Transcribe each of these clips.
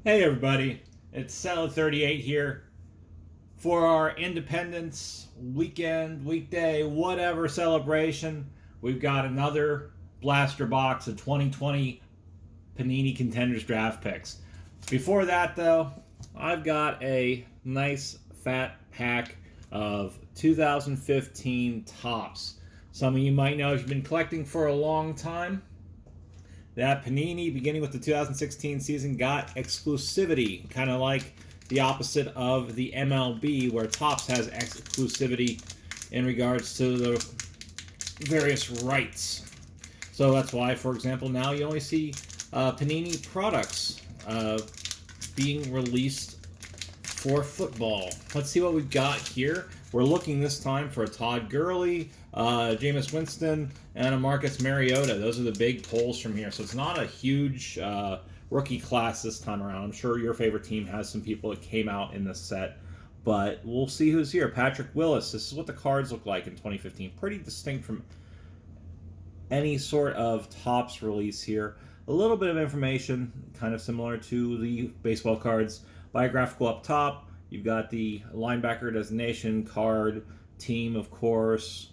Hey everybody, it's Salad38 here for our Independence weekend, weekday, whatever celebration. We've got another blaster box of 2020 Panini Contenders draft picks. Before that though, I've got a nice fat pack of 2015 Topps. Some of you might know if you've been collecting for a long time that Panini, beginning with the 2016 season, got exclusivity, kind of like the opposite of the MLB, where Topps has exclusivity in regards to the various rights. So that's why, for example, now you only see Panini products being released for football. Let's see what we've got here. We're looking this time for a Todd Gurley, Jameis Winston, and a Marcus Mariota. Those are the big polls from here. So it's not a huge rookie class this time around. I'm sure your favorite team has some people that came out in this set, but we'll see who's here. Patrick Willis. This is what the cards look like in 2015. Pretty distinct from any sort of Topps release here. A little bit of information, kind of similar to the baseball cards. Biographical up top. You've got the linebacker designation card, team, of course.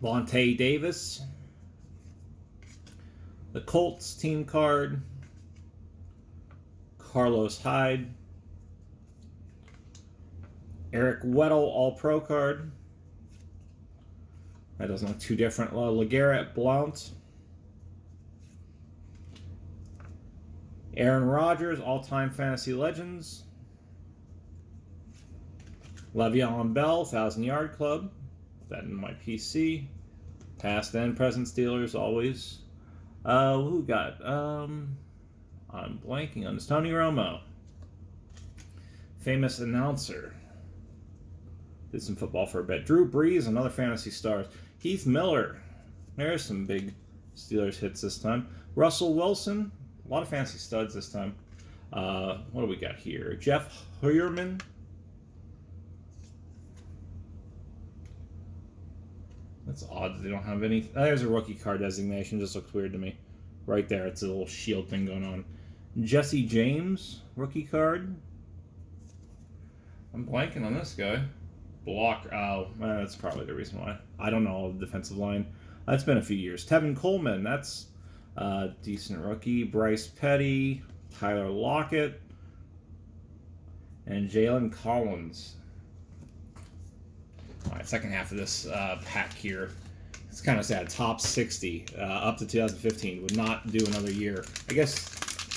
Vontae Davis. The Colts team card. Carlos Hyde. Eric Weddle All-Pro card. That doesn't look too different. LeGarrette Blount. Aaron Rodgers, All-Time Fantasy Legends. Le'Veon Bell, 1,000-Yard Club. Put that in my PC. Past and present Steelers, always. Who got? I'm blanking on this. Tony Romo. Famous announcer. Did some football for a bit. Drew Brees, another fantasy star. Heath Miller. There's some big Steelers hits this time. Russell Wilson. A lot of fancy studs this time. What do we got here? Jeff Heuerman. That's odd that they don't have any. There's a rookie card designation. Just looks weird to me. Right there. It's a little shield thing going on. Jesse James, rookie card. I'm blanking on this guy. Block. Oh, that's probably the reason why. I don't know the defensive line. That's been a few years. Tevin Coleman. That's decent rookie. Bryce Petty, Tyler Lockett, and Jalen Collins. All right, second half of this pack here. It's kind of sad. Top 60 up to 2015 would not do another year. I guess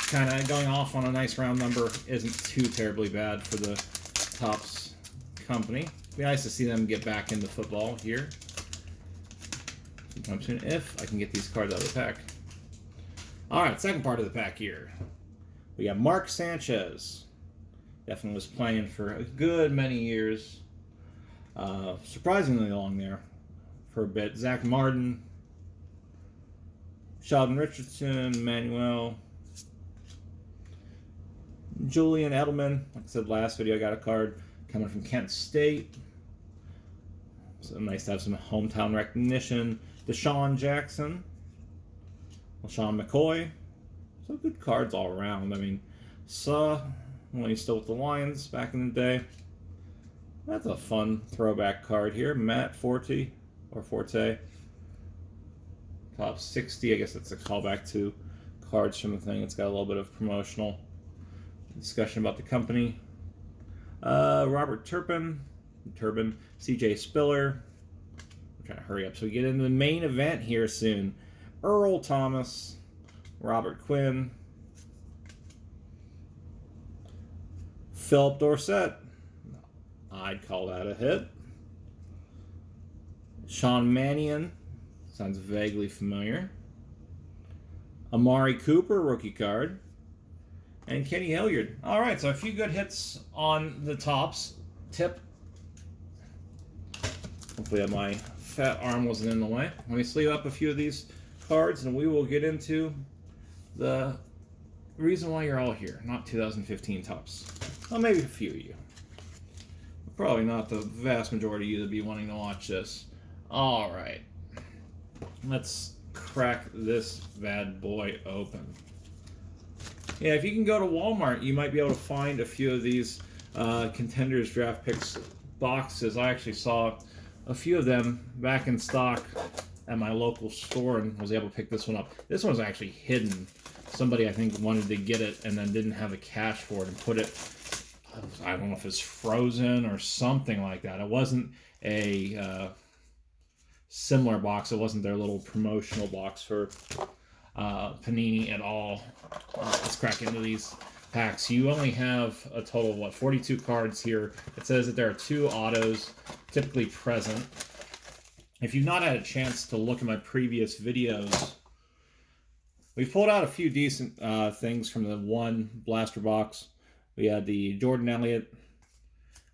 kind of going off on a nice round number isn't too terribly bad for the Topps company. It'd be nice to see them get back into football here sometime soon if I can get these cards out of the pack. All right, second part of the pack here. We got Mark Sanchez. Definitely was playing for a good many years. Surprisingly long there for a bit. Zach Martin. Sheldon Richardson. Manuel. Julian Edelman. Like I said last video, I got a card coming from Kent State. So nice to have some hometown recognition. Deshaun Jackson. LaShawn McCoy. So good cards all around. I mean, when he's still with the Lions back in the day. That's a fun throwback card here. Matt Forte. Top 60. I guess that's a callback to cards from the thing. It's got a little bit of promotional discussion about the company. Robert Turpin. CJ Spiller. I'm trying to hurry up so we get into the main event here soon. Earl Thomas, Robert Quinn, Philip Dorsett. I'd call that a hit. Sean Mannion. Sounds vaguely familiar. Amari Cooper, rookie card. And Kenny Hilliard. All right, so a few good hits on the Topps tip. Hopefully my fat arm wasn't in the way. Let me sleeve up a few of these cards and we will get into the reason why you're all here. Not 2015 Topps. Well, maybe a few of you. Probably not the vast majority of you that be wanting to watch this. All right. Let's crack this bad boy open. Yeah, if you can go to Walmart, you might be able to find a few of these Contenders draft picks boxes. I actually saw a few of them back in stock at my local store and was able to pick this one up. This one's actually hidden. Somebody, I think, wanted to get it and then didn't have the cash for it and put it, I don't know if it's frozen or something like that. It wasn't a similar box. It wasn't their little promotional box for Panini at all. Let's crack into these packs. You only have a total of, what, 42 cards here. It says that there are 2 autos typically present. If you've not had a chance to look at my previous videos, we've pulled out a few decent things from the one blaster box. We had the Jordan Elliott,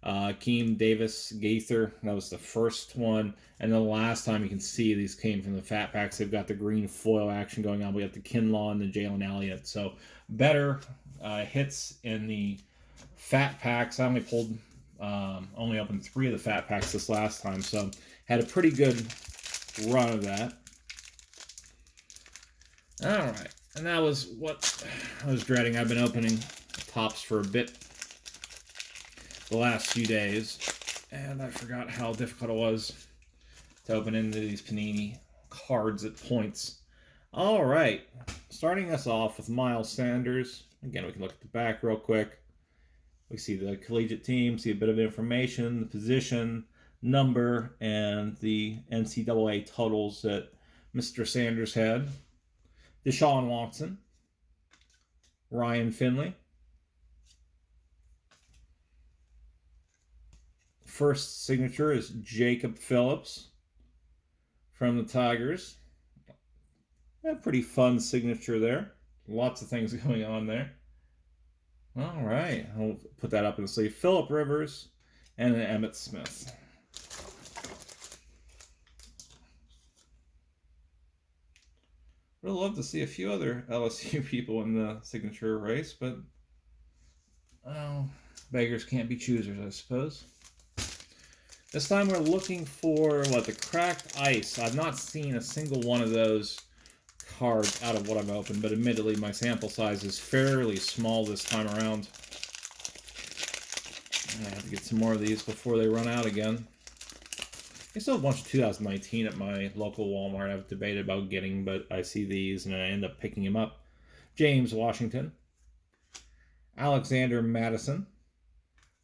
Keem Davis Gaither. That was the first one. And the last time you can see these came from the fat packs. They've got the green foil action going on. We got the Kinlaw and the Jalen Elliott. So better hits in the fat packs. I only opened 3 of the fat packs this last time. So had a pretty good run of that. All right. And that was what I was dreading. I've been opening tops for a bit the last few days, and I forgot how difficult it was to open into these Panini cards at points. All right, starting us off with Miles Sanders. Again, we can look at the back real quick. We see the collegiate team, see a bit of information, the position, number, and the NCAA totals that Mr. Sanders had. Deshaun Watson, Ryan Finley. First signature is Jacob Phillips from the Tigers. A pretty fun signature there. Lots of things going on there. All right, I'll put that up in the sleeve. Phillip Rivers and then Emmitt Smith. Would love to see a few other LSU people in the signature race, but beggars can't be choosers, I suppose. This time we're looking for, the cracked ice. I've not seen a single one of those cards out of what I've opened, but admittedly my sample size is fairly small this time around. I have to get some more of these before they run out again. I still have a bunch of 2019 at my local Walmart I've debated about getting, but I see these and I end up picking them up. James Washington. Alexander Madison.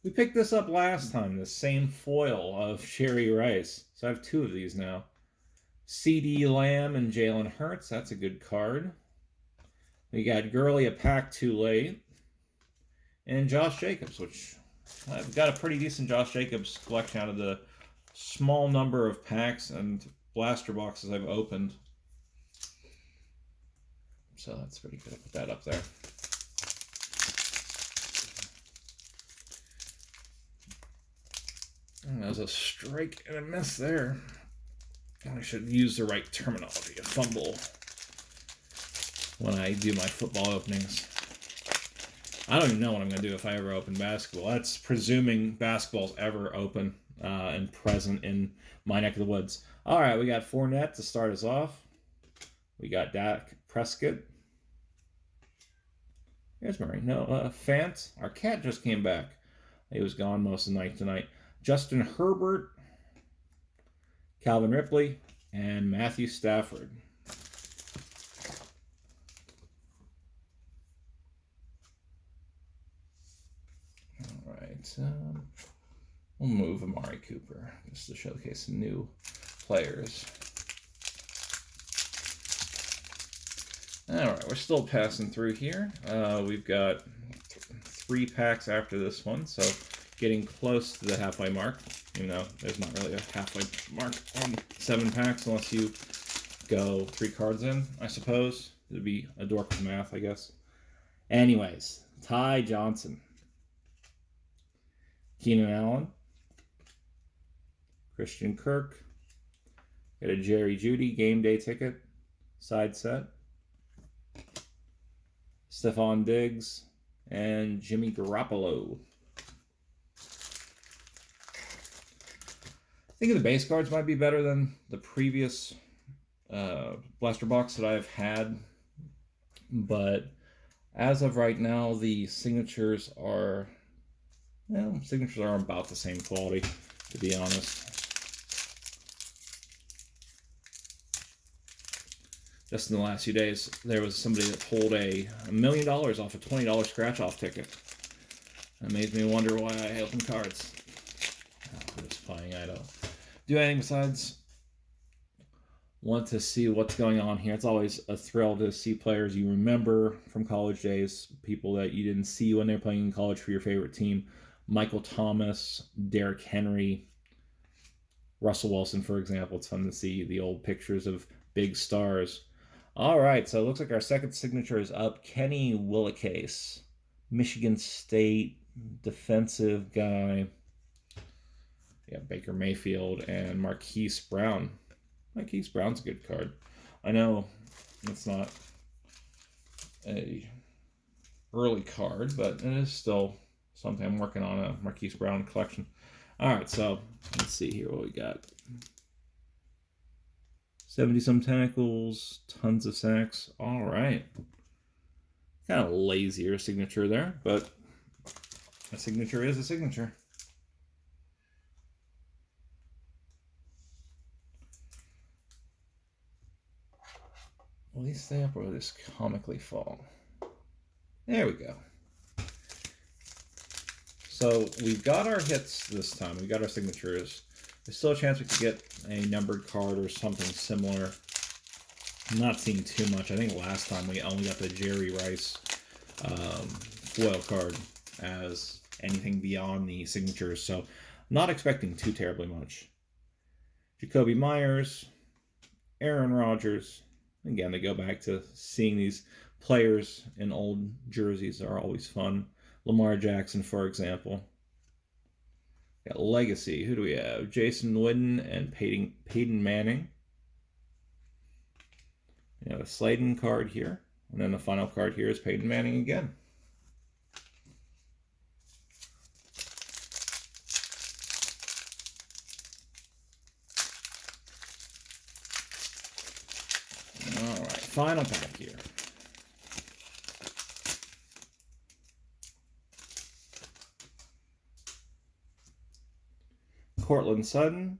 We picked this up last time, the same foil of Sherry Rice. So I have 2 of these now. C.D. Lamb and Jalen Hurts. That's a good card. We got Gurley a pack too late. And Josh Jacobs, which I've got a pretty decent Josh Jacobs collection out of the small number of packs and blaster boxes I've opened. So that's pretty good. I'll put that up there. And that was a strike and a miss there. I should use the right terminology, a fumble, when I do my football openings. I don't even know what I'm going to do if I ever open basketball. That's presuming basketball's ever open and present in my neck of the woods. All right, we got Fournette to start us off. We got Dak Prescott. Here's Murray. No, Fant. Our cat just came back. He was gone most of the night tonight. Justin Herbert, Calvin Ripley, and Matthew Stafford. All right. We'll move Amari Cooper just to showcase some new players. All right, we're still passing through here. We've got 3 packs after this one, so getting close to the halfway mark, even though there's not really a halfway mark on 7 packs unless you go 3 cards in, I suppose. It would be a dork with math, I guess. Anyways, Ty Johnson, Keenan Allen, Christian Kirk, got a Jerry Jeudy game day ticket, side set, Stephon Diggs, and Jimmy Garoppolo. I think the base cards might be better than the previous blaster box that I've had, but As of right now, the signatures are, well, signatures are about the same quality, to be honest. Just in the last few days, there was somebody that pulled $1 million off a $20 scratch-off ticket. That made me wonder why I open cards. I'm just playing. I don't do anything besides want to see what's going on here. It's always a thrill to see players you remember from college days, people that you didn't see when they were playing in college for your favorite team. Michael Thomas, Derrick Henry, Russell Wilson, for example. It's fun to see the old pictures of big stars. All right, so it looks like our second signature is up. Kenny Willekes, Michigan State defensive guy. Yeah, Baker Mayfield and Marquise Brown. Marquise Brown's a good card. I know it's not a early card, but it is still something. I'm working on a Marquise Brown collection. All right, so let's see here what we got. 70-some tentacles, tons of sacks. All right. Kind of lazier signature there, but a signature is a signature. Will these stay up or will this comically fall? There we go. So we've got our hits this time. We got our signatures. There's still a chance we could get a numbered card or something similar. I'm not seeing too much. I think last time we only got the Jerry Rice foil card as anything beyond the signatures. So not expecting too terribly much. Jacoby Myers, Aaron Rodgers. Again, they go back to seeing these players in old jerseys are always fun. Lamar Jackson, for example. Got Legacy. Who do we have? Jason Witten and Peyton Manning. You have a Slayton card here. And then the final card here is Peyton Manning again. All right, final pack here. Cortland Sutton,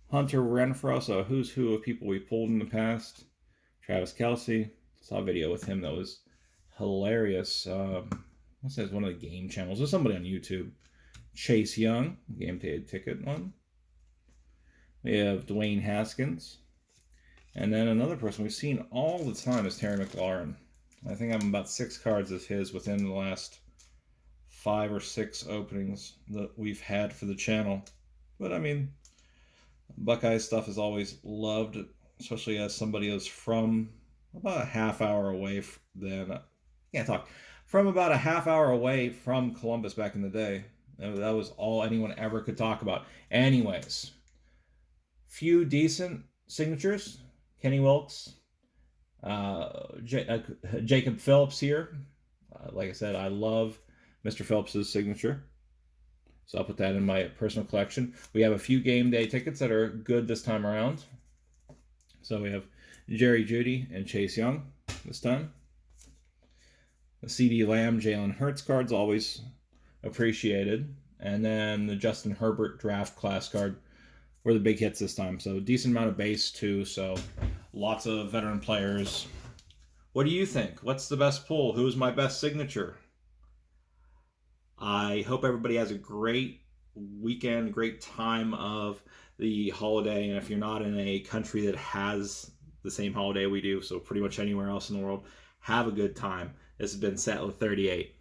Hunter Renfrow, so who's who of people we pulled in the past. Travis Kelce, saw a video with him that was hilarious. I say it's one of the game channels. There's somebody on YouTube. Chase Young, game day ticket one. We have Dwayne Haskins. And then another person we've seen all the time is Terry McLaurin. I think I'm about 6 cards of his within the last 5 or 6 openings that we've had for the channel. But I mean, Buckeye stuff is always loved, especially as somebody who's from about a half hour away from about a half hour away from Columbus back in the day. That was all anyone ever could talk about. Anyways, few decent signatures. Kenny Wilkes, Jacob Phillips here. Like I said, I love Mr. Phillips' signature. So I'll put that in my personal collection. We have a few game day tickets that are good this time around. So we have Jerry Jeudy and Chase Young this time. The CD Lamb, Jalen Hurts cards, always appreciated. And then the Justin Herbert draft class card were the big hits this time. So decent amount of base too. So lots of veteran players. What do you think? What's the best pull? Who's my best signature? I hope everybody has a great weekend, great time of the holiday. And if you're not in a country that has the same holiday we do, so pretty much anywhere else in the world, have a good time. This has been Settler 38.